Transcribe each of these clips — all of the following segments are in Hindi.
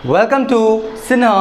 Welcome to Sinha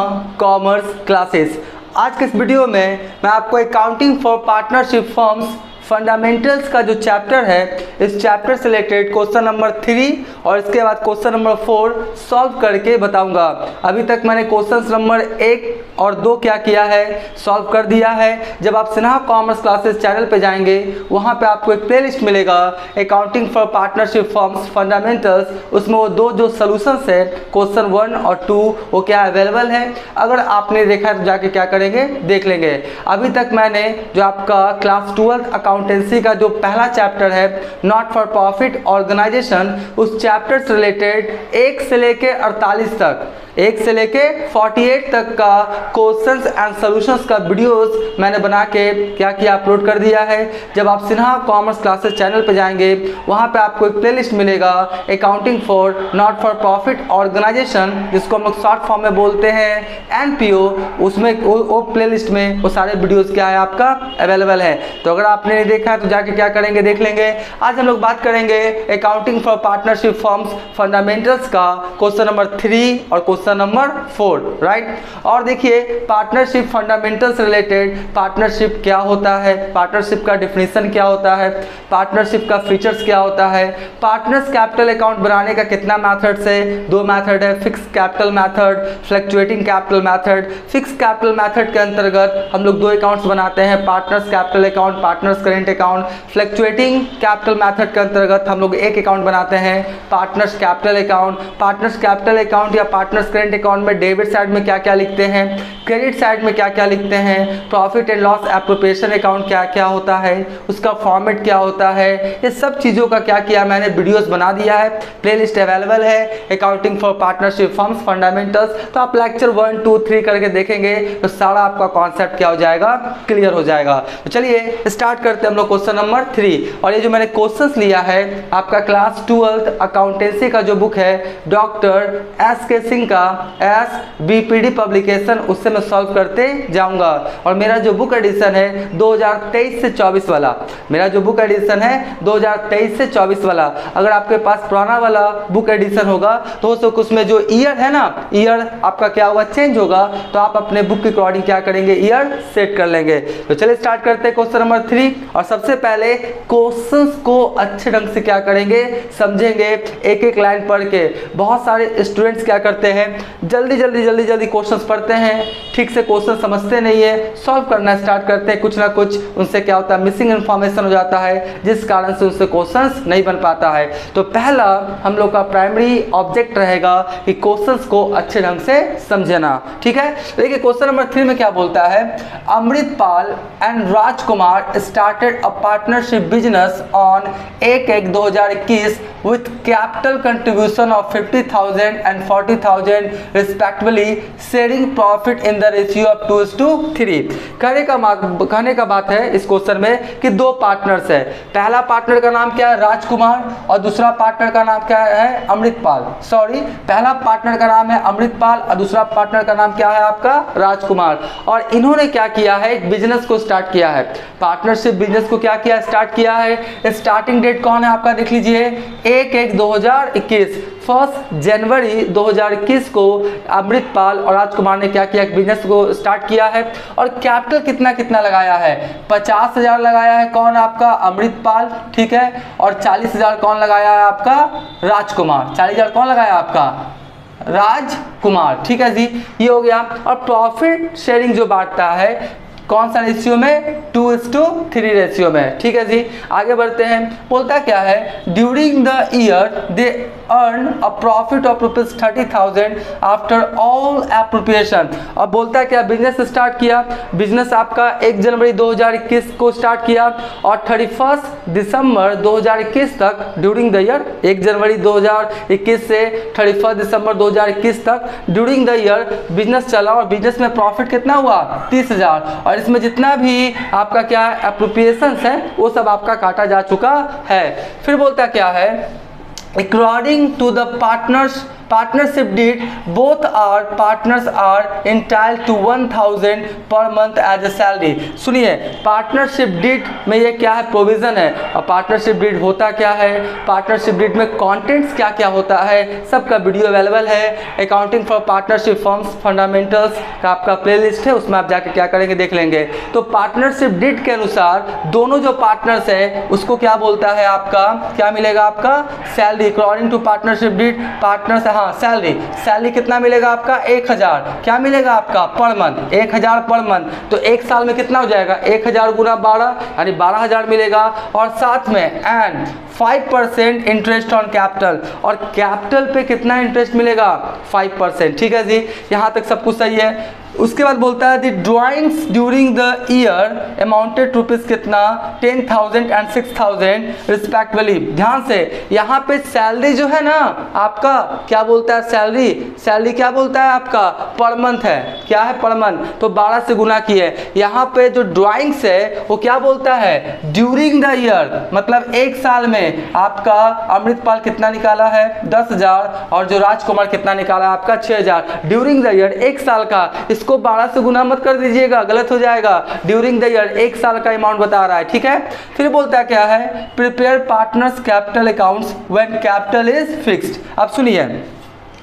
Commerce Classes. आज के इस वीडियो में मैं आपको accounting for partnership firms fundamentals का जो चैप्टर है, इस चैप्टर से रिलेटेड क्वेश्चन नंबर 3 और इसके बाद क्वेश्चन नंबर 4 सॉल्व करके बताऊंगा। अभी तक मैंने क्वेश्चन नंबर 1 और 2 क्या किया है, सॉल्व कर दिया है। जब आप सिन्हा कॉमर्स क्लासेस चैनल पे जाएंगे, वहाँ पे आपको एक प्लेलिस्ट मिलेगा accounting for partnership firms fundamentals. उसमें वो दो जो सोल्यूशंस है क्वेश्चन 1 और 2 वो क्या अवेलेबल है। अगर आपने देखा है तो जाके क्या करेंगे, देख लेंगे। अभी तक मैंने जो आपका क्लास 12 अकाउंटेंसी का जो पहला चैप्टर है नॉट फॉर प्रॉफिट ऑर्गेनाइजेशन, उस चैप्टर से रिलेटेड 1 से लेके 48 तक, 1 से लेके 48 तक का क्वेश्चंस एंड सॉल्यूशंस का वीडियोस मैंने बना के क्या किया, अपलोड कर दिया है। जब आप सिन्हा कॉमर्स क्लासेस चैनल पे जाएंगे, वहाँ पे आपको एक प्लेलिस्ट मिलेगा accounting for not for profit organisation, जिसको हम लोग शॉर्ट फॉर्म में बोलते हैं एनपीओ। उसमें वो प्लेलिस्ट में वो सारे वीडियोस क्या है आपका अवेलेबल है। तो अगर आपने नहीं देखा है तो जाके क्या करेंगे, देख लेंगे। आज हम लोग बात करेंगे accounting for partnership firms fundamentals का क्वेश्चन नंबर 3 और क्वेश्चन नंबर 4, राइट। और देखिए पार्टनरशिप फंडामेंटल्स रिलेटेड पार्टनरशिप क्या होता है, पार्टनरशिप का डिफिनीशन क्या होता है, पार्टनरशिप का फीचर्स क्या होता है, पार्टनर्स कैपिटल अकाउंट बनाने का कितना मेथड्स है, 2 मेथड है, fix capital method, fluctuating capital method. Fix capital method के अंतर्गत हम लोग 2 अकाउंट्स बनाते हैं, partners capital account, partners current account. Fluctuating capital method के अंतर्गत हम लोग एक अकाउंट बनाते हैं, partners capital account. Partners capital account या पार्टनर्स करेंट अकाउंट में डेबिट साइड में क्या क्या लिखते हैं, क्रेडिट साइड में क्या क्या लिखते हैं, profit and loss appropriation account क्या क्या होता है, उसका फॉर्मेट क्या होता है, ये सब चीज़ों का क्या किया मैंने वीडियोस बना दिया है। प्लेलिस्ट अवेलेबल है accounting for partnership firms fundamentals. तो आप लेक्चर 1, 2, 3 करके देखेंगे तो सारा आपका कॉन्सेप्ट क्या हो जाएगा, क्लियर हो जाएगा। तो चलिए स्टार्ट करते हैं हम लोग क्वेश्चन नंबर 3। और ये जो मैंने क्वेश्चंस लिया है आपका क्लास 12 अकाउंटेंसी का जो बुक है डॉक्टर एस.के. सिंह का SBPD पब्लिकेशन, उससे मैं सॉल्व करते जाऊंगा। और मेरा जो बुक एडिशन है 2023 से 24 वाला, मेरा जो बुक एडिशन है 2023 से 24 वाला। अगर आपके पास पुराना वाला बुक एडिशन होगा तो उसमें जो ईयर है ना, ईयर आपका क्या होगा, चेंज होगा। तो आप अपने बुक के अकॉर्डिंग क्या करेंगे, ईयर सेट कर लेंगे। तो चलिए स्टार्ट करते हैं क्वेश्चन नंबर 3। और सबसे पहले क्वेश्चंस को अच्छे ढंग से क्या करेंगे, समझेंगे एक एक लाइन पढ़ के। बहुत सारे स्टूडेंट्स क्या करते हैं, जल्दी क्वेश्चंस पढ़ते हैं, ठीक से क्वेश्चन समझते नहीं है, सॉल्व करना स्टार्ट करते हैं, कुछ ना कुछ उनसे क्या होता है, मिसिंग इन्फॉर्मेशन हो जाता है, जिस कारण से उनसे क्वेश्चंस नहीं बन पाता है। तो पहला हम लोग का प्राइमरी ऑब्जेक्ट रहेगा कि क्वेश्चंस को अच्छे ढंग से समझना, ठीक है। देखिए क्वेश्चन नंबर 3 में क्या बोलता है, Amritpal and Rajkumar started a partnership business on 1/1/2021 with capital contribution of 50,000 and 40,000 respectively, sharing profit in the ratio of 2:3। कहने का बात है इस क्वेश्चन में कि 2 पार्टनर्स है। पहला पार्टनर का नाम क्या है, राजकुमार, और दूसरा पार्टनर का नाम क्या है, अमृतपाल। सॉरी, पहला पार्टनर का नाम है अमृतपाल और दूसरा पार्टनर का नाम क्या है आपका, राजकुमार। और इन्होंने क्या किया है, एक बिजनेस को स्टार्ट किया है, पार्टनरशिप बिजनेस को क्या किया, स्टार्ट किया है। स्टार्टिंग डेट कौन है आपका, देख लीजिए 1/1/2021, 1 जनवरी 2021 को अमृतपाल और राजकुमार ने क्या किया, एक बिजनेस को स्टार्ट किया है। और कैपिटल कितना कितना लगाया है, 50,000 लगाया है कौन, आपका अमृतपाल, ठीक है। और 40,000 कौन लगाया है आपका, राजकुमार। 40,000 कौन लगाया आपका, राजकुमार, ठीक है जी, ये हो गया। और प्रॉफिट शेयरिंग जो बांटता है कौन सा रेशियो में, 2:3 रेशियो में, ठीक है जी। आगे बढ़ते हैं, बोलता क्या है, during the year they earn a profit of ₹30,000 after all appropriation. अब बोलता है क्या, बिजनेस स्टार्ट किया, बिजनेस आपका 1 जनवरी 2021 को स्टार्ट किया और 31 दिसंबर 2021 तक, ड्यूरिंग द ईयर 1 जनवरी 2021 से 31 दिसंबर 2021 तक ड्यूरिंग द ईयर बिजनेस चला। और बिजनेस में प्रॉफिट कितना हुआ, 30,000। और इसमें जितना भी आपका क्या एप्रोप्रिएशंस है वो सब आपका काटा जा चुका है। फिर बोलता क्या है, according to the partners partnership deed both are partners are entitled to 1000 per month as a salary. सुनिए, पार्टनरशिप डीड में ये क्या है, प्रोविजन है। और पार्टनरशिप डीड होता क्या है, पार्टनरशिप डीड में कंटेंट्स क्या क्या होता है, सबका वीडियो अवेलेबल है। Accounting for partnership firms fundamentals का आपका प्लेलिस्ट है, उसमें आप जाके क्या करेंगे देख लेंगे। तो पार्टनरशिप डीड के अनुसार दोनों जो पार्टनर्स है उसको क्या बोलता है, आपका क्या मिलेगा, आपका salary. According to partnership deed partners, हाँ सैलरी कितना मिलेगा आपका, 1000। क्या मिलेगा आपका पर मंथ, 1000 पर मंथ। तो एक साल में कितना हो जाएगा, 1000 गुना 12 यानी 12000 मिलेगा। और साथ में एंड 5% इंटरेस्ट ऑन कैपिटल, और कैपिटल पे कितना इंटरेस्ट मिलेगा, 5%। ठीक है जी, यहाँ तक सब कुछ सही है। उसके बाद बोलता है the drawings during the year amounted rupees कितना, 10,000 एंड 6,000 रिस्पेक्टिवली। ध्यान से, यहाँ पे सैलरी जो है ना आपका, क्या बोलता है सैलरी क्या बोलता है आपका, पर मंथ है। क्या है, पर मंथ, तो 12 से गुना किए। यहाँ पे जो ड्राइंग्स है वो क्या बोलता है, ड्यूरिंग द ईयर, मतलब एक साल में आपका अमृतपाल कितना निकाला है, 10,000, और जो राजकुमार कितना निकाला आपका 6,000। ड्यूरिंग द ईयर एक साल का, इसको 12 से गुना मत कर दीजिएगा, गलत हो जाएगा। ड्यूरिंग द ईयर एक साल का अमाउंट बता रहा है। ठीक है, फिर बोलता है क्या है, prepare partners capital accounts when capital is fixed. अब सुनिए,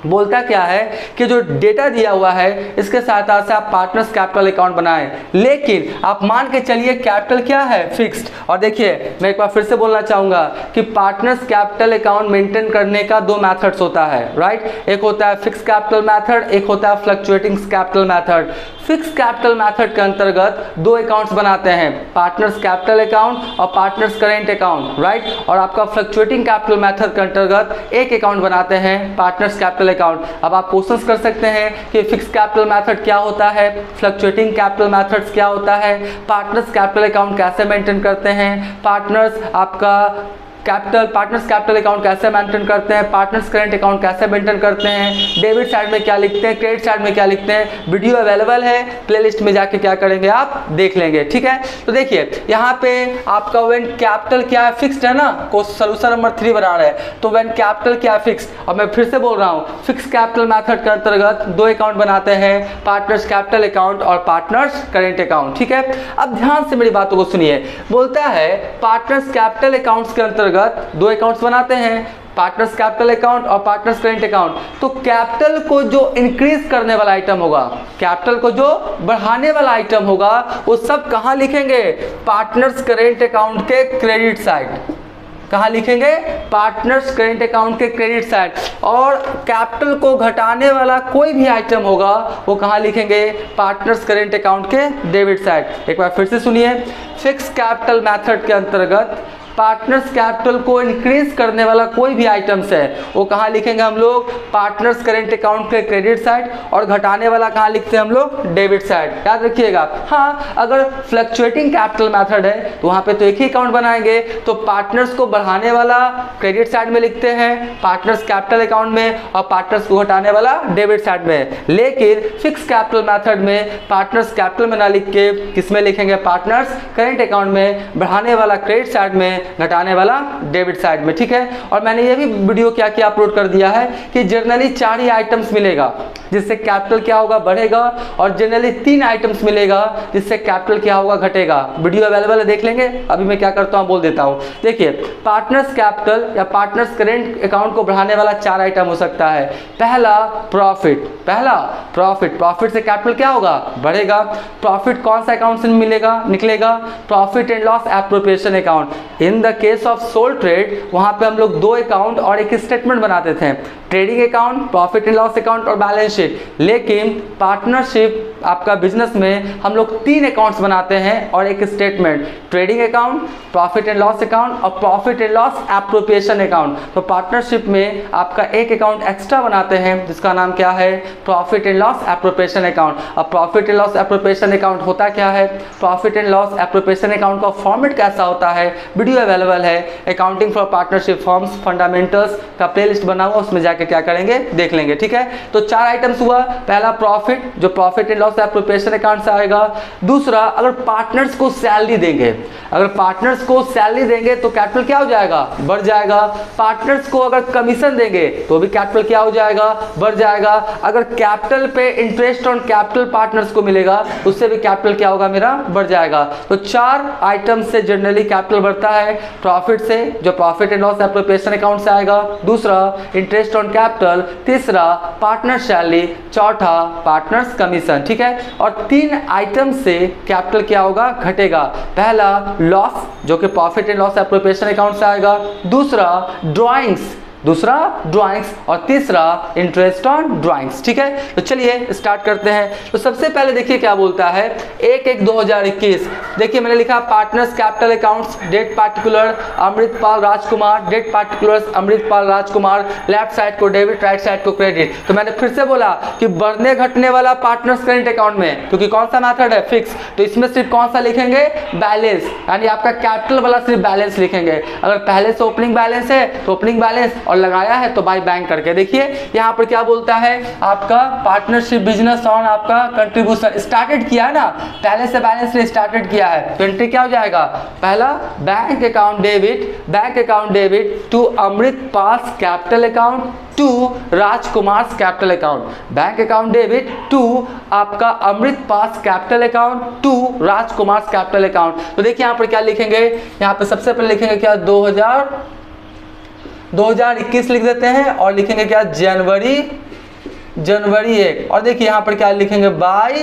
बोलता क्या है कि जो डेटा दिया हुआ है इसके सहायता से आप पार्टनर्स कैपिटल अकाउंट बनाएं, लेकिन आप मान के चलिए कैपिटल क्या है, फिक्स्ड। और देखिए, मैं एक बार फिर से बोलना चाहूँगा कि पार्टनर्स कैपिटल अकाउंट मेंटेन करने का 2 मेथड्स होता है, राइट। एक होता है फिक्स कैपिटल मेथड, एक होता है fluctuating capital method. Fix capital method के अंतर्गत 2 अकाउंट्स बनाते हैं, पार्टनर्स कैपिटल अकाउंट और पार्टनर्स करेंट अकाउंट, राइट। और आपका फ्लक्चुएटिंग कैपिटल मेथड के अंतर्गत एक अकाउंट बनाते हैं, पार्टनर्स कैपिटल अकाउंट। अब आप क्वेश्चन कर सकते हैं कि फिक्स कैपिटल मेथड क्या होता है, फ्लक्चुएटिंग कैपिटल मेथड्स क्या होता है, पार्टनर्स कैपिटल अकाउंट कैसे मेंटेन करते हैं, पार्टनर्स कैपिटल अकाउंट कैसे मेंटेन करते हैं, पार्टनर्स करेंट अकाउंट कैसे मेंटेन करते हैं, डेबिट साइड में क्या लिखते हैं, क्रेडिट साइड में क्या लिखते हैं। वीडियो अवेलेबल है, प्लेलिस्ट में जाके क्या करेंगे आप देख लेंगे। ठीक है, तो देखिए यहाँ पे आपका व्हेन कैपिटल क्या है, फिक्स्ड है ना, को सोल्यूशन नंबर 3 बना रहे हैं। तो व्हेन कैपिटल क्या है, फिक्स्ड। और मैं फिर से बोल रहा हूँ, फिक्स कैपिटल मेथड के अंतर्गत 2 अकाउंट बनाते हैं, पार्टनर्स कैपिटल अकाउंट और पार्टनर्स करेंट अकाउंट। ठीक है, अब ध्यान से मेरी बातों को सुनिए। बोलता है पार्टनर्स कैपिटल अकाउंट्स के अंतर्गत 2 अकाउंट्स बनाते हैं, पार्टनर्स कैपिटल अकाउंट और पार्टनर्स करेंट अकाउंट। तो कैपिटल को जो इंक्रीज करने वाला आइटम होगा, कैपिटल को जो बढ़ाने वाला आइटम होगा, वो सब कहां लिखेंगे, पार्टनर्स करेंट अकाउंट के क्रेडिट साइड। कहाँ लिखेंगे, पार्टनर्स करेंट अकाउंट के क्रेडिट साइड। और कैपिटल को घटाने वाला कोई भी आइटम होगा वो कहाँ लिखेंगे, पार्टनर्स करेंट अकाउंट के डेबिट साइड। एक बार फिर से सुनिए, फिक्स कैपिटल मेथड के अंतर्गत पार्टनर्स कैपिटल को इंक्रीज करने वाला कोई भी आइटम्स है वो कहाँ लिखेंगे हम लोग, पार्टनर्स करेंट अकाउंट के क्रेडिट साइड, और घटाने वाला कहाँ लिखते हैं हम लोग, डेबिट साइड। याद रखिएगा। हाँ, अगर फ्लक्चुएटिंग कैपिटल मेथड है तो वहाँ पे तो एक ही अकाउंट बनाएंगे, तो पार्टनर्स को बढ़ाने वाला क्रेडिट साइड में लिखते हैं पार्टनर्स कैपिटल अकाउंट में, और पार्टनर्स को घटाने वाला डेबिट साइड में। लेकिन फिक्स कैपिटल मेथड में पार्टनर्स कैपिटल में ना लिख के किस में लिखेंगे, पार्टनर्स करेंट अकाउंट में, बढ़ाने वाला क्रेडिट साइड में, घटाने वाला डेबिट साइड में। ठीक है, और मैंने ये भी वीडियो क्या किया अपलोड कर दिया है कि जनरली 4 ही आइटम्स मिलेगा जिससे कैपिटल क्या होगा, बढ़ेगा, और जनरली 3 आइटम्स मिलेगा जिससे कैपिटल क्या होगा, घटेगा। वीडियो अवेलेबल है, देख लेंगे। अभी मैं क्या करता हूँ बोल देता हूँ। देखिए, पार्टनर्स कैपिटल या पार्टनर्स करेंट अकाउंट को बढ़ाने वाला 4 आइटम हो सकता है। पहला प्रॉफिट, प्रॉफिट से कैपिटल क्या होगा, बढ़ेगा। प्रॉफिट कौन सा अकाउंट से मिलेगा, निकलेगा, profit and loss appropriation account. In the case of sole trade वहां पे हम लोग 2 अकाउंट और एक स्टेटमेंट बनाते थे, trading account, profit and loss account और बैलेंस शीट। लेकिन पार्टनरशिप आपका बिजनेस में हम लोग 3 अकाउंट्स बनाते हैं और एक statement, trading account, profit and loss account और profit and loss appropriation account. तो पार्टनरशिप में आपका एक अकाउंट एक्स्ट्रा बनाते हैं जिसका नाम क्या है, profit and loss appropriation account. अब profit and loss appropriation account होता क्या है, profit and loss appropriation account का फॉर्मेट कैसा होता है, वीडियो अवेलेबल है, accounting for partnership forms fundamentals का प्लेलिस्ट बना हुआ, उसमें जाके क्या करेंगे देख लेंगे। ठीक है, तो 4 आइटम आइटम्स हुआ, पहला प्रॉफिट, जो profit and loss appropriation account से आएगा। दूसरा, अगर पार्टनर्स को सैलरी देंगे, अगर पार्टनर्स को सैलरी देंगे तो कैपिटल क्या हो जाएगा, बढ़ जाएगा। पार्टनर्स को अगर कमीशन देंगे तो भी कैपिटल क्या हो जाएगा, बढ़ जाएगा। अगर कैपिटल पे इंटरेस्ट ऑन कैपिटल पार्टनर्स को मिलेगा उससे भी कैपिटल क्या होगा मेरा, बढ़ जाएगा। तो 4 आइटम से जनरली कैपिटल बढ़ता है। प्रॉफिट से, जो profit and loss appropriation account से आएगा। दूसरा, इंटरेस्ट ऑन कैपिटल। तीसरा, पार्टनर सैलरी। चौथा, पार्टनर्स कमीशन। ठीक है, और 3 आइटम से कैपिटल क्या होगा, घटेगा। पहला लॉस, जो कि profit and loss appropriation account से आएगा। दूसरा ड्राइंग्स, और तीसरा इंटरेस्ट ऑन ड्राइंग्स। ठीक है, तो चलिए स्टार्ट करते हैं। तो सबसे पहले देखिए क्या बोलता है, 1/1/2021। देखिए मैंने लिखा partners capital accounts, date particular Amritpal Rajkumar, date particulars Amritpal Rajkumar, left side को डेबिट, राइट साइड को क्रेडिट। तो मैंने फिर से बोला कि बढ़ने घटने वाला पार्टनर्स करेंट अकाउंट में, क्योंकि कौन सा मेथड है, फिक्स, तो इसमें सिर्फ कौन सा लिखेंगे, बैलेंस, यानी आपका कैपिटल वाला सिर्फ बैलेंस लिखेंगे। अगर पहले से ओपनिंग बैलेंस है तो ओपनिंग बैलेंस, और लगाया है तो बाय बैंक करके। देखिए यहाँ पर क्या बोलता है, आपका पार्टनरशिप बिजनेस ऑन आपका कंट्रीब्यूशन स्टार्टेड किया है ना, पहले से बैलेंस ने स्टार्टेड किया है, तो एंट्री क्या हो जाएगा, पहला bank account debit to Amritpal capital account to Rajkumar capital account, bank account debit to आपका Amritpal capital account to Rajkumar capital account. तो देखिए यहाँ पर क्या लिखेंगे, यहाँ पर सबसे पहले लिखेंगे क्या, 2021 लिख देते हैं, और लिखेंगे क्या, जनवरी 1। और देखिए यहाँ पर क्या लिखेंगे, बाय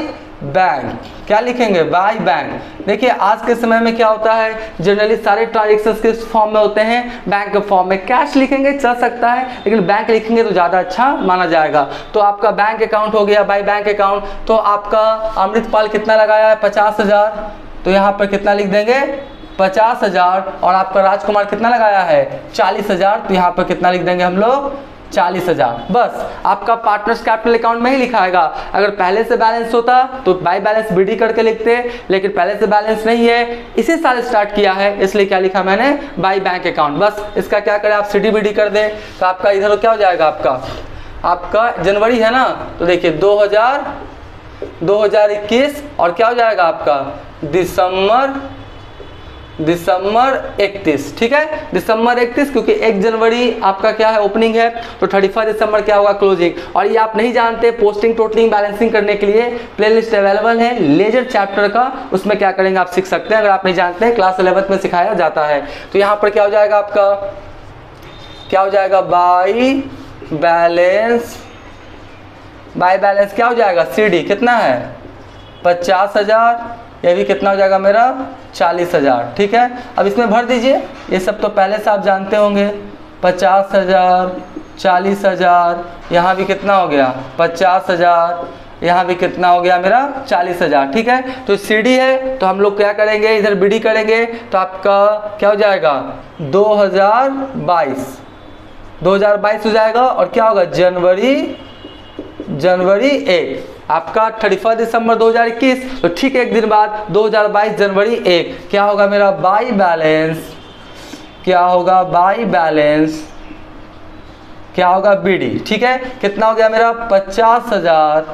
बैंक, क्या लिखेंगे, बाय बैंक। देखिए आज के समय में क्या होता है, जनरली सारे ट्रांजेक्शंस किस फॉर्म में होते हैं, बैंक के फॉर्म में। कैश लिखेंगे चल सकता है, लेकिन बैंक लिखेंगे तो ज़्यादा अच्छा माना जाएगा। तो आपका बैंक अकाउंट हो गया, बाय बैंक अकाउंट। तो आपका अमृतपाल कितना लगाया है, 50,000, तो यहाँ पर कितना लिख देंगे, 50,000। और आपका राजकुमार कितना लगाया है, 40,000, तो यहाँ पर कितना लिख देंगे हम लोग, 40,000। बस आपका पार्टनर्स कैपिटल अकाउंट में ही लिखाएगा। अगर पहले से बैलेंस होता तो बाय बैलेंस बीडी करके लिखते, लेकिन पहले से बैलेंस नहीं है, इसी साल स्टार्ट किया है, इसलिए क्या लिखा मैंने, बाय बैंक अकाउंट। बस इसका क्या करें, आप सीडी बीडी कर दें, तो आपका इधर क्या हो जाएगा, आपका जनवरी है ना, तो देखिए 2021, और क्या हो जाएगा आपका दिसंबर 31। ठीक है, दिसंबर 31, क्योंकि 1 जनवरी आपका क्या है, ओपनिंग है, तो 31 दिसंबर क्या होगा, क्लोजिंग। और ये आप नहीं जानते, पोस्टिंग टोटलिंग बैलेंसिंग करने के लिए प्लेलिस्ट अवेलेबल है लेजर चैप्टर का, उसमें क्या करेंगे आप सीख सकते हैं। अगर आप नहीं जानते हैं, क्लास 11th में सिखाया जाता है। तो यहाँ पर क्या हो जाएगा आपका, क्या हो जाएगा, बाय बैलेंस क्या हो जाएगा, सीडी कितना है, 50,000, ये भी कितना हो जाएगा मेरा, 40,000। ठीक है, अब इसमें भर दीजिए, ये सब तो पहले से आप जानते होंगे, 50,000, 40,000, यहाँ भी कितना हो गया, 50,000, यहाँ भी कितना हो गया मेरा, 40,000। ठीक है, तो सीडी है, तो हम लोग क्या करेंगे, इधर बीडी करेंगे, तो आपका क्या हो जाएगा, 2022 हो जाएगा। और क्या होगा, जनवरी 1, आपका 31 दिसंबर 2021, तो ठीक एक दिन बाद 2022 जनवरी 1, क्या होगा मेरा, बाय बैलेंस, क्या होगा, बीडी। ठीक है, कितना हो गया मेरा, 50,000,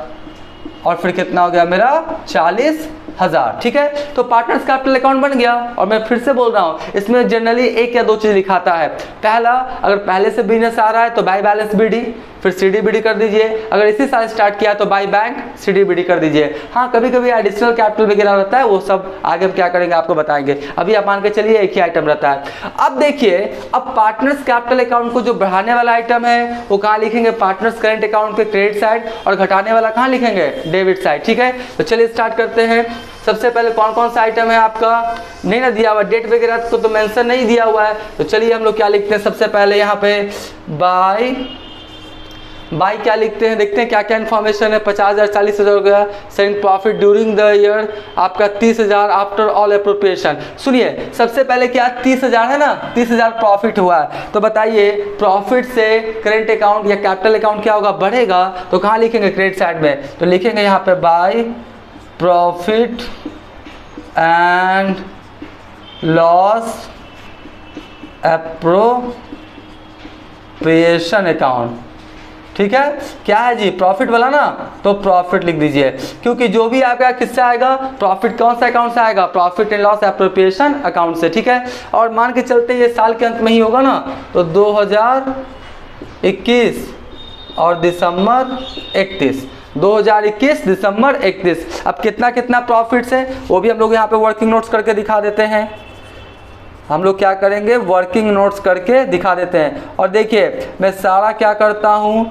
और फिर कितना हो गया मेरा, 40,000। ठीक है, तो पार्टनर्स कैपिटल अकाउंट बन गया। और मैं फिर से बोल रहा हूँ, इसमें जनरली 1 या 2 चीज लिखाता है। पहला, अगर पहले से बिजनेस आ रहा है तो बाय बैलेंस बीडी, फिर सीडी बीडी कर दीजिए। अगर इसी साल स्टार्ट किया तो बाय बैंक सीडी बीडी कर दीजिए। हाँ, कभी कभी एडिशनल कैपिटल वगैरह रहता है, वो सब आगे हम क्या करेंगे आपको बताएंगे। अभी आप मान के चलिए एक ही आइटम रहता है। अब देखिए, अब पार्टनर्स कैपिटल अकाउंट को जो बढ़ाने वाला आइटम है वो कहाँ लिखेंगे, पार्टनर्स करेंट अकाउंट के क्रेडिट साइड, और घटाने वाला कहाँ लिखेंगे, डेबिट साइड। ठीक है, तो चलिए स्टार्ट करते हैं। सबसे पहले कौन कौन सा आइटम है आपका, नहीं ना दिया हुआ, डेट वगैरह को तो मेंशन नहीं दिया हुआ है। तो चलिए हम लोग क्या लिखते हैं, सबसे पहले यहाँ पे बाय क्या लिखते हैं, देखते हैं क्या क्या इन्फॉर्मेशन है। 50,000, 40,000 हो गया। Second, profit during the year आपका 30,000 आफ्टर ऑल एप्रोप्रिएशन। सुनिए, सबसे पहले क्या 30,000 है ना, 30,000 प्रॉफिट हुआ है। तो बताइए, प्रॉफिट से करेंट अकाउंट या कैपिटल अकाउंट क्या होगा, बढ़ेगा, तो कहाँ लिखेंगे, क्रेडिट साइड में। तो लिखेंगे यहाँ पे by profit and loss appropriation account. ठीक है, क्या है जी, प्रॉफिट वाला ना, तो प्रॉफिट लिख दीजिए, क्योंकि जो भी आपका किससे आएगा, प्रॉफिट कौन सा अकाउंट से आएगा, profit and loss appropriation account से। ठीक है, और मान के चलते ये साल के अंत में ही होगा ना, तो 2021 और दिसंबर 31, 2021 दिसंबर 31। अब कितना कितना प्रॉफिट्स है वो भी हम लोग यहाँ पे वर्किंग नोट्स करके दिखा देते हैं। हम लोग क्या करेंगे, वर्किंग नोट्स करके दिखा देते हैं। और देखिए मैं सारा क्या करता हूँ,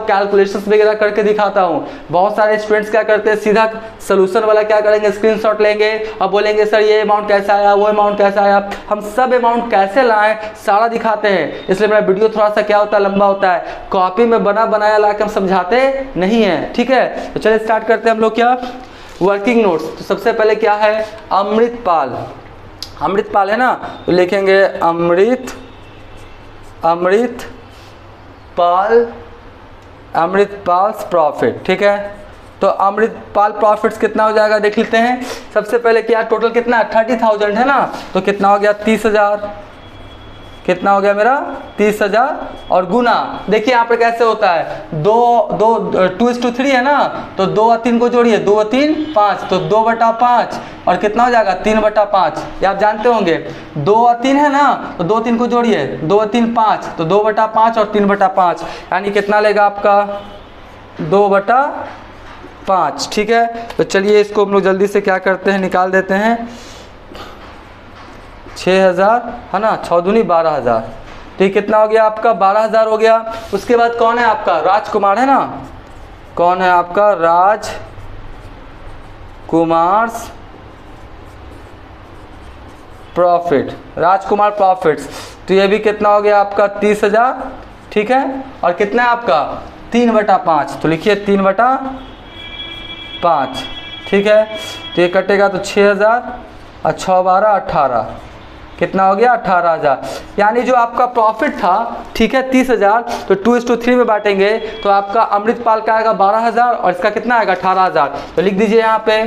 कैलकुलेशंस वगैरह करके दिखाता हूँ। बहुत सारे स्टूडेंट्स क्या करते हैं, सीधा सोल्यूशन वाला क्या करेंगे, स्क्रीनशॉट लेंगे और बोलेंगे सर ये अमाउंट कैसा आया, वो अमाउंट कैसा आया। हम सब अमाउंट कैसे लाएं सारा दिखाते हैं, इसलिए मेरा वीडियो थोड़ा सा क्या होता है, लंबा होता है। कॉपी में बना बनाया ला के हम समझाते नहीं हैं। ठीक है, तो चलिए स्टार्ट करते हैं हम लोग क्या, वर्किंग नोट्स। तो सबसे पहले क्या है, अमृतपाल है ना, तो लिखेंगे अमृतपाल्स प्रॉफिट। ठीक है, तो अमृतपाल प्रॉफिट्स कितना हो जाएगा देख लेते हैं। सबसे पहले क्या टोटल कितना है, 30,000 है ना, तो कितना हो गया 30,000, कितना हो गया मेरा 30,000। और गुना देखिए यहाँ पर कैसे होता है, 2:3 है ना, तो 2 और 3 को जोड़िए, 2 और 3 5, तो 2/5 और कितना हो जाएगा 3/5। ये आप जानते होंगे, 2 और 3 है ना, तो 2 3 को जोड़िए, 2 और 3 5, तो 2/5 और 3/5, यानी कितना लेगा आपका 2/5। ठीक है, तो चलिए इसको हम लोग जल्दी से क्या करते हैं, निकाल देते हैं। 6,000 है ना, 6 दूनी 12,000, तो ये कितना हो गया आपका 12,000 हो गया। उसके बाद कौन है आपका, राजकुमार है ना, कौन है आपका, राजकुमार प्रॉफिट्स, तो ये भी कितना हो गया आपका 30,000। ठीक है, और कितना है आपका 3/5, तो लिखिए 3/5। ठीक है, तो ये कटेगा तो 6,000 और 6 12 18, कितना हो गया 18,000। यानी जो आपका प्रॉफिट था, ठीक है 30,000, तो 2:3 में बांटेंगे तो आपका अमृतपाल का आएगा 12,000 और इसका कितना आएगा 18,000। तो लिख दीजिए यहाँ पे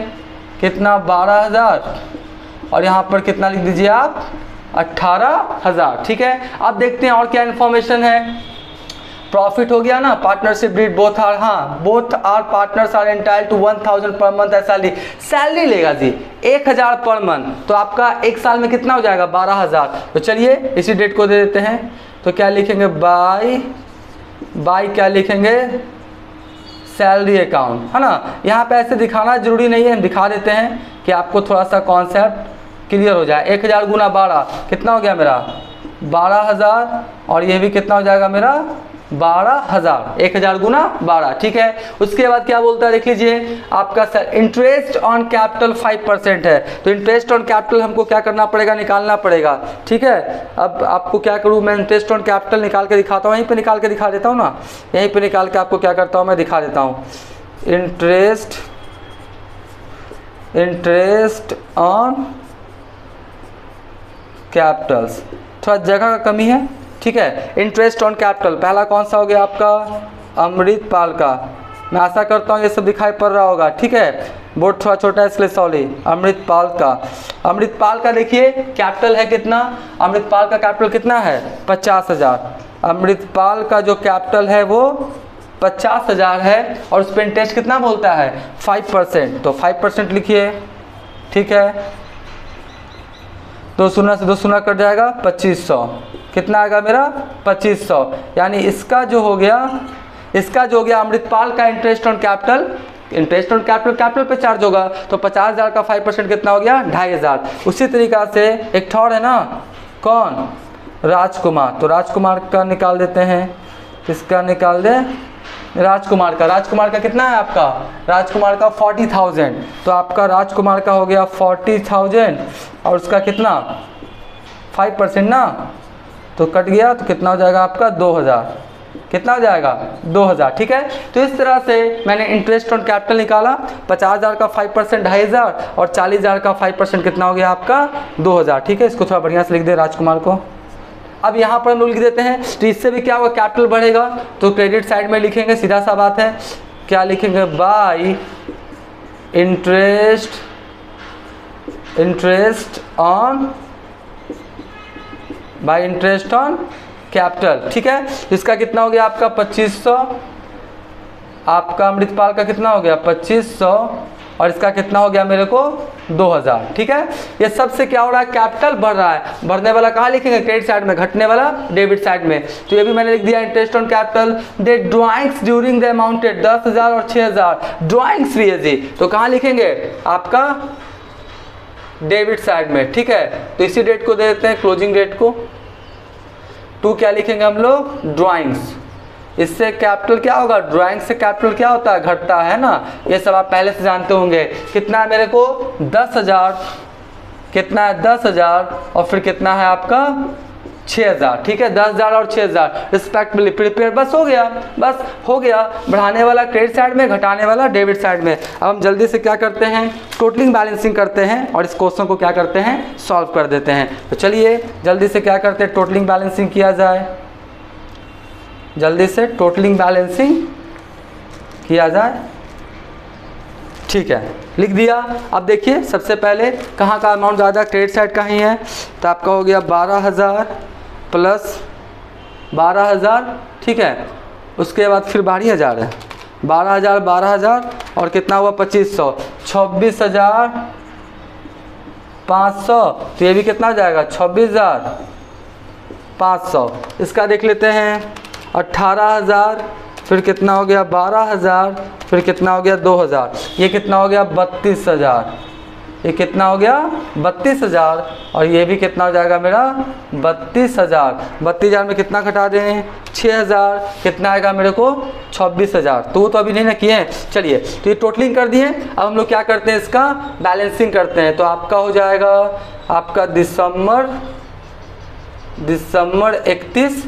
कितना 12,000 और यहाँ पर कितना लिख दीजिए आप 18,000। ठीक है, अब देखते हैं और क्या इन्फॉर्मेशन है। प्रॉफिट हो गया ना, partnership deed both are partners are entitled to 1,000 per month salary लेगा जी 1,000 पर मंथ, तो आपका एक साल में कितना हो जाएगा 12,000। तो चलिए इसी डेट को दे देते हैं, तो क्या लिखेंगे बाय क्या लिखेंगे, सैलरी अकाउंट है ना। यहाँ पे ऐसे दिखाना जरूरी नहीं है, हम दिखा देते हैं कि आपको थोड़ा सा कॉन्सेप्ट क्लियर हो जाए। 1,000 गुना 12 कितना हो गया मेरा 12,000, और ये भी कितना हो जाएगा मेरा 12,000, 1,000 गुना 12। ठीक है, उसके बाद क्या बोलता है देख लीजिए, आपका इंटरेस्ट ऑन कैपिटल 5% है, तो इंटरेस्ट ऑन कैपिटल हमको क्या करना पड़ेगा, निकालना पड़ेगा। ठीक है, अब आपको क्या करूँ मैं, इंटरेस्ट ऑन कैपिटल निकाल के दिखाता हूँ, यहीं पे निकाल के दिखा देता हूँ ना, यहीं पे निकाल के आपको क्या करता हूँ मैं दिखा देता हूँ। इंटरेस्ट ऑन कैपिटल्स, थोड़ा जगह का कमी है। ठीक है, इंटरेस्ट ऑन कैपिटल पहला कौन सा हो गया आपका अमृतपाल का, मैं आशा करता हूँ ये सब दिखाई पड़ रहा होगा। ठीक है, बोर्ड थोड़ा छोटा है इसलिए सॉरी। अमृतपाल का देखिए कैपिटल है कितना, अमृतपाल का कैपिटल कितना है 50,000। अमृतपाल का जो कैपिटल है वो 50,000 है और उस पर इंटरेस्ट कितना बोलता है 5%, तो 5% लिखिए। ठीक है, 2 शून्य से 2 शून्य कट जाएगा 2500, कितना आएगा मेरा 2500। यानी इसका जो हो गया अमृतपाल का इंटरेस्ट ऑन कैपिटल पे चार्ज होगा, तो 50,000 का 5% कितना हो गया 2,500। उसी तरीक़ा से एक ठौर है ना, कौन राजकुमार, तो राजकुमार का निकाल देते हैं, किसका निकाल दे राजकुमार का कितना है आपका, राजकुमार का 40,000, तो आपका राजकुमार का हो गया 40,000 और उसका कितना 5% ना, तो कट गया, तो कितना हो जाएगा आपका 2,000, कितना हो जाएगा 2,000। ठीक है, तो इस तरह से मैंने इंटरेस्ट ऑन कैपिटल निकाला, 50,000 का 5% 2,500 और 40,000 का 5% कितना हो गया आपका 2,000। ठीक है, इसको थोड़ा बढ़िया से लिख दे राजकुमार को। अब यहाँ पर हम लोग लिख देते हैं, तो इससे भी क्या होगा कैपिटल बढ़ेगा, तो क्रेडिट साइड में लिखेंगे, सीधा सा बात है, क्या लिखेंगे बाय इंटरेस्ट ऑन कैपिटल, ठीक है। इसका कितना हो गया आपका 2500, आपका अमृतपाल का कितना हो गया 2500, और इसका कितना हो गया मेरे को 2000, ठीक है। ये सबसे क्या हो रहा है, कैपिटल बढ़ रहा है। बढ़ने वाला कहाँ लिखेंगे, क्रेडिट साइड में, घटने वाला डेबिट साइड में। तो ये भी मैंने लिख दिया, interest on capital. They drawings during the amounted 10,000 और 6,000, ड्राइंग्स भी है जी, तो कहाँ लिखेंगे आपका डेबिट साइड में, ठीक है। तो इसी डेट को दे देते हैं, क्लोजिंग डेट को, टू क्या लिखेंगे हम लोग, ड्राइंग्स। इससे कैपिटल क्या होगा, ड्राइंग से कैपिटल क्या होता है, घटता है ना। ये सब आप पहले से जानते होंगे। कितना है मेरे को 10,000, कितना है 10,000, और फिर कितना है आपका 6,000, ठीक है। 10,000 और 6,000 रिस्पेक्टिवली प्रिपेयर, बस हो गया, बस हो गया। बढ़ाने वाला क्रेडिट साइड में, घटाने वाला डेबिट साइड में। अब हम जल्दी से क्या करते हैं, टोटलिंग बैलेंसिंग करते हैं और इस क्वेश्चन को क्या करते हैं, सॉल्व कर देते हैं। तो चलिए जल्दी से क्या करते हैं, टोटलिंग बैलेंसिंग किया जाए। जल्दी से टोटलिंग बैलेंसिंग किया जाए, ठीक है, लिख दिया। अब देखिए सबसे पहले कहाँ का अमाउंट ज़्यादा, क्रेडिट साइड का ही है, तो आपका हो गया 12,000 प्लस 12,000, ठीक है। उसके बाद फिर 12,000 है, 12,000 12,000 और कितना हुआ 2500, 26,500, तो ये भी कितना हो जाएगा 26,500। इसका देख लेते हैं 18,000, फिर कितना हो गया 12,000, फिर कितना हो गया 2,000, ये कितना हो गया 32,000, ये कितना हो गया 32,000, और ये भी कितना हो जाएगा मेरा 32,000। 32,000 में कितना घटा रहे हैं 6,000, कितना आएगा मेरे को 26,000। तो अभी नहीं ना किए हैं। चलिए तो ये टोटलिंग कर दिए। अब हम लोग क्या करते हैं, इसका बैलेंसिंग करते हैं। तो आपका हो जाएगा आपका दिसंबर 31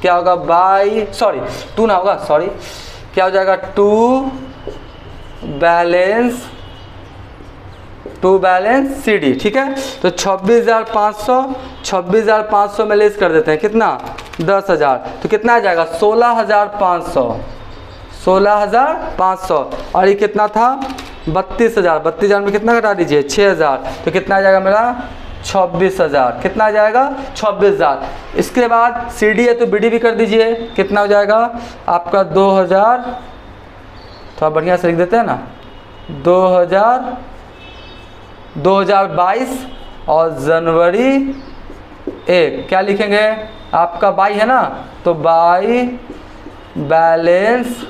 क्या होगा टू ना होगा, सॉरी, क्या हो जाएगा टू बैलेंस CD, ठीक है। तो 26,500 में लेस कर देते हैं, कितना 10,000, तो कितना आ जाएगा 16,500, और ये कितना था 32,000, 32,000 में कितना घटा दीजिए 6,000, तो कितना आ जाएगा मेरा 26,000, कितना आ जाएगा 26,000। इसके बाद CD है तो BD भी कर दीजिए, कितना हो जाएगा आपका 2,000, थोड़ा बढ़िया से लिख देते हैं ना, 2022 और जनवरी 1 क्या लिखेंगे, आपका बाई है ना, तो बाई बैलेंस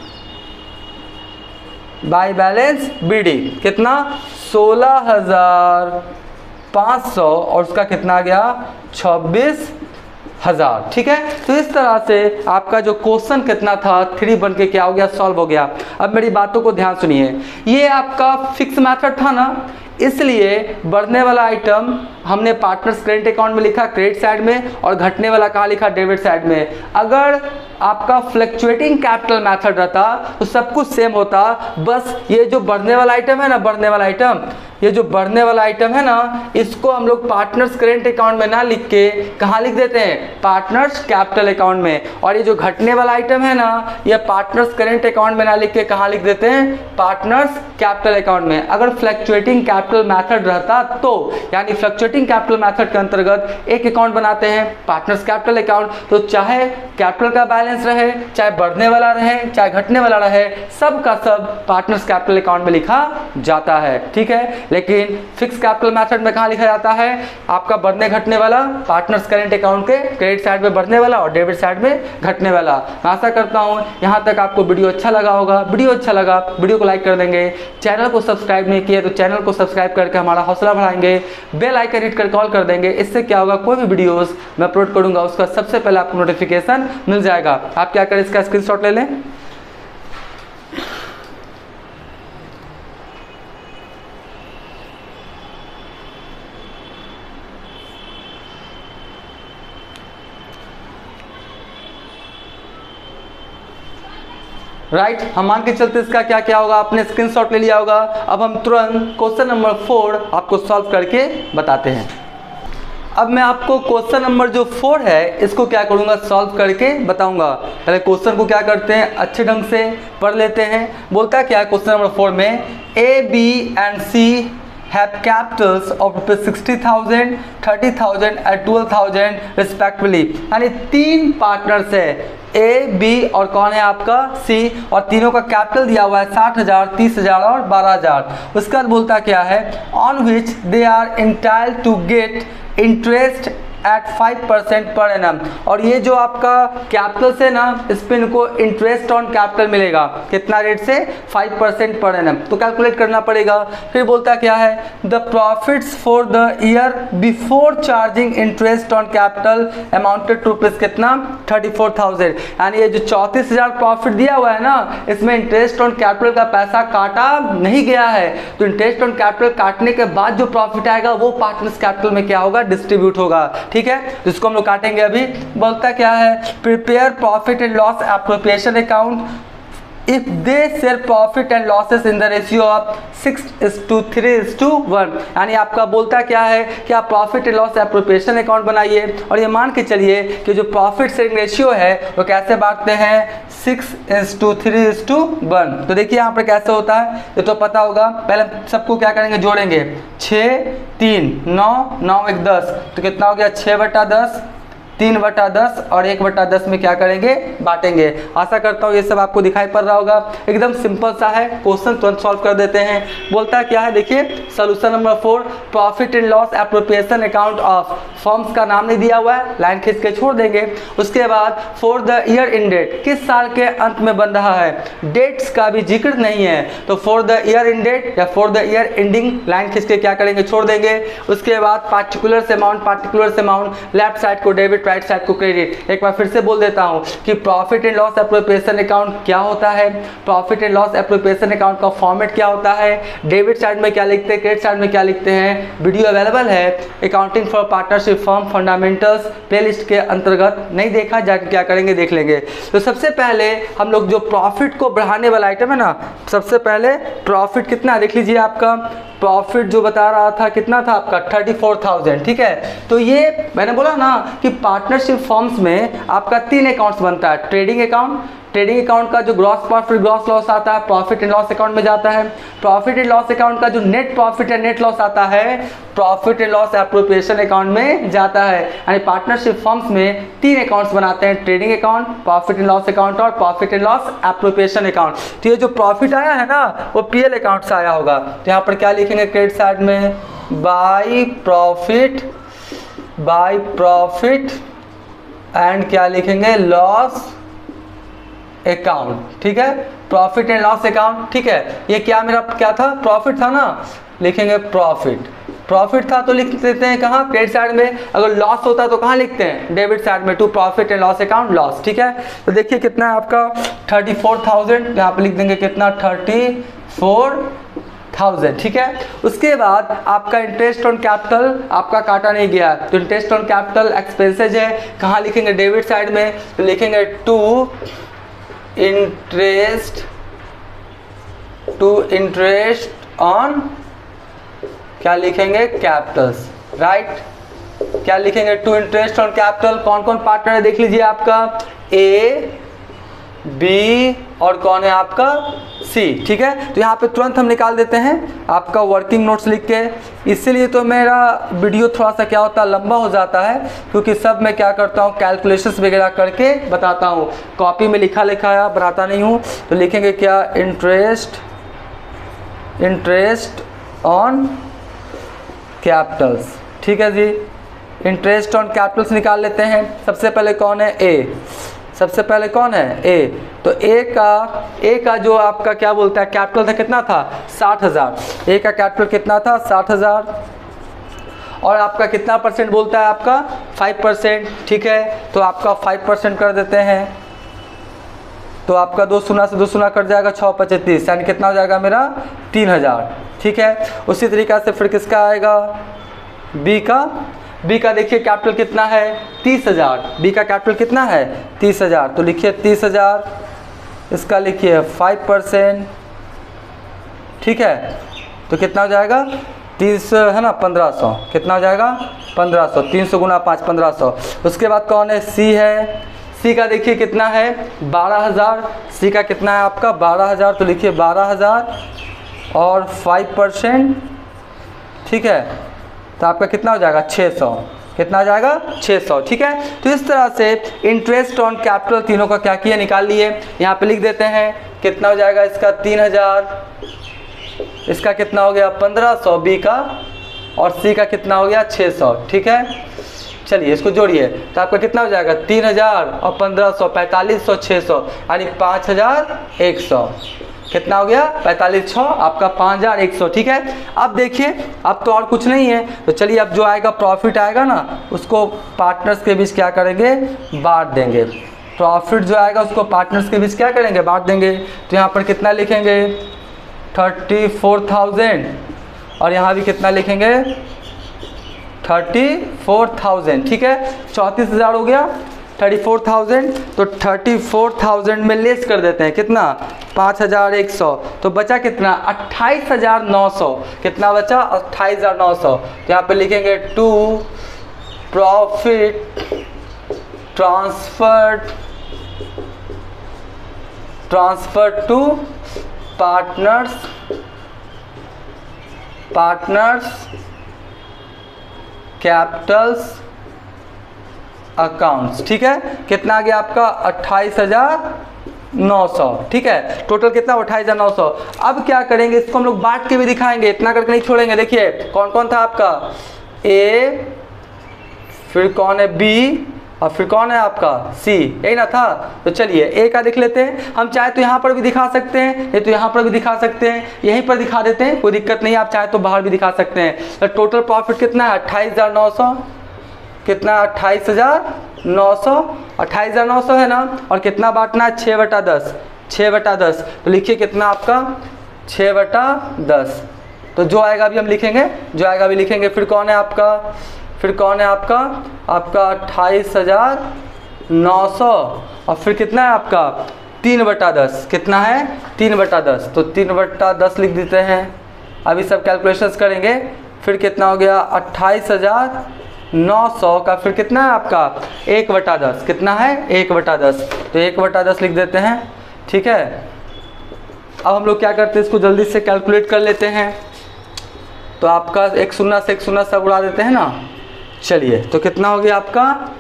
BD कितना 16,500, और उसका कितना आ गया 26,000, ठीक है। तो इस तरह से आपका जो क्वेश्चन कितना था 3 बन के क्या हो गया, सॉल्व हो गया। अब मेरी बातों को ध्यान सुनिए, ये आपका फिक्स मेथड था ना, इसलिए बढ़ने वाला आइटम हमने पार्टनर्स करेंट अकाउंट में लिखा क्रेडिट साइड में, और घटने वाला कहाँ लिखा डेबिट साइड में। अगर आपका फ्लक्चुएटिंग कैपिटल मेथड रहता तो सब कुछ सेम होता, बस ये जो बढ़ने वाला आइटम है ना, ये जो बढ़ने वाला आइटम है ना, इसको हम लोग पार्टनर्स करेंट अकाउंट में ना लिख के कहाँ लिख देते हैं, पार्टनर्स कैपिटल अकाउंट में। और ये जो घटने वाला आइटम है ना, ये पार्टनर्स करेंट अकाउंट में ना लिख के कहाँ लिख देते हैं, पार्टनर्स कैपिटल अकाउंट में। अगर फ्लक्चुएटिंग कैपिटल मेथड रहता तो, यानी फ्लक्चुएटिंग कैपिटल मेथड के अंतर्गत एक अकाउंट बनाते हैं पार्टनर्स कैपिटल अकाउंट, तो चाहे कैपिटल का बैलेंस रहे, चाहे बढ़ने वाला रहे, चाहे घटने वाला रहे, सब का सब पार्टनर्स कैपिटल अकाउंट में लिखा जाता है, ठीक है। लेकिन फिक्स कैपिटल मेथड में कहाँ लिखा जाता है, आपका बढ़ने घटने वाला पार्टनर्स करेंट अकाउंट के क्रेडिट साइड में बढ़ने वाला और डेबिट साइड में घटने वाला। मैं आशा करता हूँ यहाँ तक आपको वीडियो अच्छा लगा होगा। वीडियो अच्छा लगा वीडियो को लाइक कर देंगे, चैनल को सब्सक्राइब नहीं किया तो चैनल को सब्सक्राइब करके हमारा हौसला बढ़ाएंगे, बेल आइकन हिट कर कॉल कर देंगे। इससे क्या होगा, कोई भी वीडियोस मैं अपलोड करूंगा उसका सबसे पहले आपको नोटिफिकेशन मिल जाएगा। आप क्या करें, इसका स्क्रीनशॉट ले लें। राइट, हम मान के चलते इसका क्या क्या होगा, आपने स्क्रीनशॉट ले लिया होगा। अब हम तुरंत क्वेश्चन नंबर 4 आपको सॉल्व करके बताते हैं। अब मैं आपको क्वेश्चन नंबर जो 4 है इसको क्या करूंगा, सॉल्व करके बताऊंगा। पहले क्वेश्चन को क्या करते हैं, अच्छे ढंग से पढ़ लेते हैं। बोलता क्या है क्वेश्चन नंबर 4 में, A, B and C have capitals of ₹60,000, 30,000 and 12,000 respectively। यानी 3 पार्टनर्स है, A, B और कौन है आपका C, और तीनों का कैपिटल दिया हुआ है 60,000, 30,000 और 12,000। उसका बोलता क्या है, on which they are entitled to get interest at 5% per annum. और ये जो आपका कैपिटल से ना, इस पे इनको इंटरेस्ट ऑन कैपिटल मिलेगा, कितना रेट से, 5% पर एनम। तो कैलकुलेट करना पड़ेगा। फिर बोलता क्या है, the profits for the year before charging interest on capital amounted to rupees कितना, 34,000। यानी ये जो 34,000 प्रॉफिट दिया हुआ है ना, इसमें इंटरेस्ट ऑन कैपिटल का पैसा काटा नहीं गया है। तो इंटरेस्ट ऑन कैपिटल काटने के बाद जो प्रॉफिट आएगा वो पार्टनर्स कैपिटल में क्या होगा, डिस्ट्रीब्यूट होगा। ठीक है, जिसको हम लोग काटेंगे अभी। बोलता क्या है, prepare profit and loss appropriation account if they share profit and losses in the ratio of 6:3:1। यानी आपका बोलता क्या है कि आप profit and loss appropriation account बनाइए और ये मान के चलिए कि जो प्रॉफिट शेयरिंग रेशियो है वो कैसे बांटते हैं, 6:3:1। तो देखिए यहाँ पर कैसे होता है, ये तो पता होगा। पहले सबको क्या करेंगे, जोड़ेंगे, 6, 3, 9, 9 1 10, तो कितना हो गया, 6/10, 3/10 और 1/10 में क्या करेंगे, बांटेंगे। आशा करता हूँ ये सब आपको दिखाई पड़ रहा होगा। एकदम सिंपल सा है, क्वेश्चन तुरंत सॉल्व कर देते हैं। बोलता क्या है, देखिए solution number 4, profit and loss appropriation account of, firms का नाम नहीं दिया हुआ है, लाइन खींच के छोड़ देंगे। उसके बाद for the year ended, किस साल के अंत में बन रहा है, डेट्स का भी जिक्र नहीं है, तो for the year ended या for the year ending, line खींच के क्या करेंगे, छोड़ देंगे। उसके बाद पार्टिकुलर अमाउंट, लेफ्ट साइड को डेबिट, राइट साइड को क्रेडिट। एक बार फिर से बोल देता हूं कि profit and loss appropriation account क्या होता है, profit and loss appropriation account का फॉर्मेट क्या होता है, डेबिट साइड में क्या लिखते हैं, क्रेडिट साइड में क्या लिखते हैं। वीडियो अवेलेबल है accounting for partnership firm fundamentals playlist के अंतर्गत, नहीं देखा जाके क्या करेंगे, देख लेंगे। तो सबसे पहले हम लोग जो प्रॉफिट को बढ़ाने वाला आइटम है ना, सबसे पहले प्रॉफिट कितना देख लीजिए। आपका प्रॉफिट जो बता रहा था कितना था आपका, 34,000। ठीक है, तो ये मैंने बोला ना कि पार्टनरशिप फर्म्स में आपका 3 अकाउंट्स बनता है, ट्रेडिंग अकाउंट का जो ग्रॉस प्रॉफिट ग्रॉस लॉस आता है प्रॉफिट एंड लॉस अकाउंट में जाता है। प्रॉफिट एंड लॉस अकाउंट का जो net profit and net loss आता है profit and loss appropriation account में जाता है। यानी पार्टनरशिप फर्म्स में 3 अकाउंट्स बनाते हैं, trading account, profit and loss account और profit and loss appropriation account. तो ये जो प्रॉफिट आया है ना वो पीएल अकाउंट से आया होगा। तो यहाँ पर क्या लिखेंगे, क्रेडिट साइड में बाय प्रॉफिट एंड क्या लिखेंगे, लॉस अकाउंट। ठीक है, प्रॉफिट एंड लॉस अकाउंट। ठीक है, ये क्या मेरा क्या था, प्रॉफिट था ना, लिखेंगे प्रॉफिट था तो लिख देते हैं कहाँ, क्रेडिट साइड में। अगर लॉस होता है तो कहाँ लिखते हैं, डेबिट साइड में, to profit and loss account loss. ठीक है, तो देखिए कितना है आपका 34,000, यहाँ पे लिख देंगे कितना 34,000। ठीक है, उसके बाद आपका इंटरेस्ट ऑन कैपिटल आपका काटा नहीं गया, तो इंटरेस्ट ऑन कैपिटल एक्सपेंसेज है, कहाँ लिखेंगे, डेबिट साइड में, तो लिखेंगे टू इंटरेस्ट ऑन, क्या लिखेंगे, कैपिटल्स, राइट। क्या लिखेंगे, टू इंटरेस्ट ऑन कैपिटल। कौन कौन पार्टनर है देख लीजिए, आपका ए, बी और कौन है आपका सी। ठीक है, तो यहाँ पे तुरंत हम निकाल देते हैं आपका वर्किंग नोट्स लिख के। इसीलिए तो मेरा वीडियो थोड़ा सा क्या होता है, लंबा हो जाता है, क्योंकि सब मैं क्या करता हूँ, कैलकुलेशंस वगैरह करके बताता हूँ, कॉपी में लिखा बनाता नहीं हूँ। तो लिखेंगे क्या, इंटरेस्ट ऑन कैपिटल्स। ठीक है जी, इंटरेस्ट ऑन कैपिटल्स निकाल लेते हैं। सबसे पहले कौन है, ए, सबसे पहले कौन है, ए। तो ए का जो आपका क्या बोलता है, कैपिटल था कितना था, 60,000। ए का कैपिटल कितना था, 60,000, और आपका कितना परसेंट बोलता है, आपका 5%। ठीक है, तो आपका 5% कर देते हैं, तो आपका 2 शून्य से 2 शून्य कट जाएगा, 6×25, यानी कितना हो जाएगा मेरा 3,000। ठीक है, उसी तरीक़ा से फिर किसका आएगा, बी का देखिए कैपिटल कितना है, 30,000। बी का कैपिटल कितना है, 30,000, तो लिखिए 30,000, इसका लिखिए 5%। ठीक है, तो कितना हो जाएगा, 30 है ना, 1500, कितना हो जाएगा 1500, 300 गुना 5, 1500। उसके बाद कौन है, सी है। सी का देखिए कितना है, 12,000। सी का कितना है आपका 12,000, तो लिखिए 12,000 और 5%, ठीक है, तो आपका कितना हो जाएगा 600, कितना आ जाएगा 600, ठीक है। तो इस तरह से इंटरेस्ट ऑन कैपिटल तीनों का क्या किया, निकाल लिए। यहाँ पे लिख देते हैं कितना हो जाएगा, इसका 3000, इसका कितना हो गया 1500 बी का, और सी का कितना हो गया 600, ठीक है। चलिए इसको जोड़िए, तो आपका कितना हो जाएगा 3000 और 1500, 4500, 600 यानी 5100, कितना हो गया 4500, आपका 5100, ठीक है। अब देखिए, अब तो और कुछ नहीं है, तो चलिए अब जो आएगा प्रॉफिट आएगा ना, उसको पार्टनर्स के बीच क्या करेंगे, बांट देंगे। प्रॉफिट जो आएगा उसको पार्टनर्स के बीच क्या करेंगे, बांट देंगे। तो यहाँ पर कितना लिखेंगे 34,000, और यहाँ भी कितना लिखेंगे 34,000, ठीक है। 34,000 हो गया, 34,000, तो 34,000 में लेस कर देते हैं कितना 5100, तो बचा कितना 28,900, कितना बचा 28,900। तो यहाँ पे लिखेंगे to profit transfer to partners capitals accounts, ठीक है। कितना आ गया आपका 28,900, ठीक है। टोटल कितना 28,900। अब क्या करेंगे, इसको हम लोग बांट के भी दिखाएंगे, इतना करके नहीं छोड़ेंगे। देखिए कौन कौन था आपका, ए, फिर कौन है बी, और फिर कौन है आपका सी, यही ना था। तो चलिए ए का देख लेते हैं। हम चाहे तो यहाँ पर भी दिखा सकते हैं, ये तो यहाँ पर भी दिखा सकते हैं, यहीं पर दिखा देते हैं, कोई दिक्कत नहीं। आप चाहे तो बाहर भी दिखा सकते हैं। तो टोटल प्रॉफिट कितना है 28,900, कितना 28,900, 28,900 है ना, और कितना बांटना है 6/10, 6/10। तो लिखिए कितना आपका 6/10। तो जो आएगा अभी हम लिखेंगे, जो आएगा अभी लिखेंगे। फिर कौन है आपका, फिर कौन है आपका 28,900, और फिर कितना है आपका 3/10, कितना है 3/10। तो 3/10 लिख देते हैं। अभी सब कैलकुलेशंस करेंगे। फिर कितना हो गया 28,900 का, फिर कितना है आपका 1/10, कितना है 1/10। तो 1/10 लिख देते हैं, ठीक है। अब हम लोग क्या करते हैं, इसको जल्दी से कैलकुलेट कर लेते हैं। तो आपका एक शून्य से एक शून्य सब उड़ा देते हैं ना। चलिए, तो कितना हो गया आपका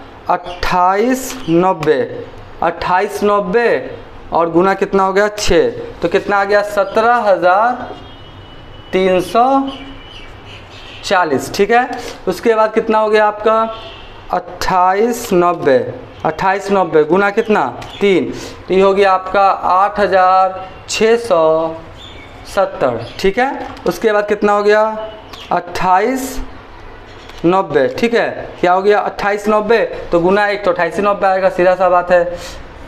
2890 और गुना कितना हो गया 6, तो कितना आ गया 17,340, ठीक है। उसके बाद कितना हो गया आपका 2890 गुना कितना 3, तो ये हो गया आपका 8,670, ठीक है। उसके बाद कितना हो गया 2890, ठीक है। क्या हो गया 2890, तो गुना 1 तो 2890 आएगा, सीधा सा बात है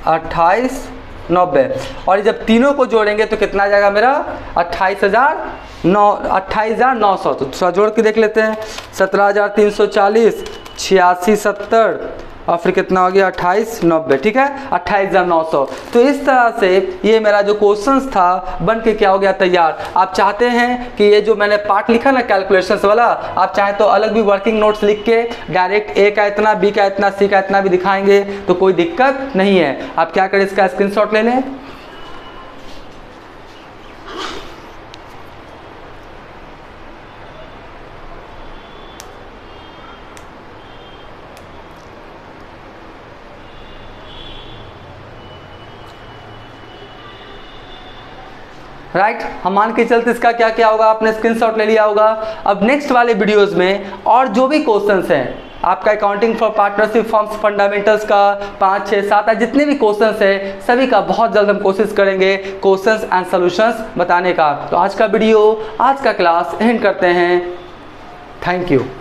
2890। और ये जब तीनों को जोड़ेंगे तो कितना आ जाएगा मेरा 28,900। तो थोड़ा जोड़ के देख लेते हैं, 17,340, 8670, और फिर कितना हो गया 2890, ठीक है 28,900। तो इस तरह से ये मेरा जो क्वेश्चंस था बन के क्या हो गया तैयार। आप चाहते हैं कि ये जो मैंने पार्ट लिखा ना कैलकुलेशंस वाला, आप चाहें तो अलग भी वर्किंग नोट्स लिख के डायरेक्ट ए का इतना, बी का इतना, सी का इतना भी दिखाएंगे, तो कोई दिक्कत नहीं है। आप क्या करें, इसका स्क्रीनशॉट ले लें। राइट, हम मान के चलते इसका क्या क्या होगा, आपने स्क्रीनशॉट ले लिया होगा। अब नेक्स्ट वाले वीडियोस में और जो भी क्वेश्चंस हैं आपका accounting for partnership forms fundamentals का 5, 6, 7 जितने भी क्वेश्चंस हैं सभी का बहुत जल्द हम कोशिश करेंगे क्वेश्चंस एंड सॉल्यूशंस बताने का। तो आज का वीडियो, आज का क्लास एंड करते हैं। Thank you.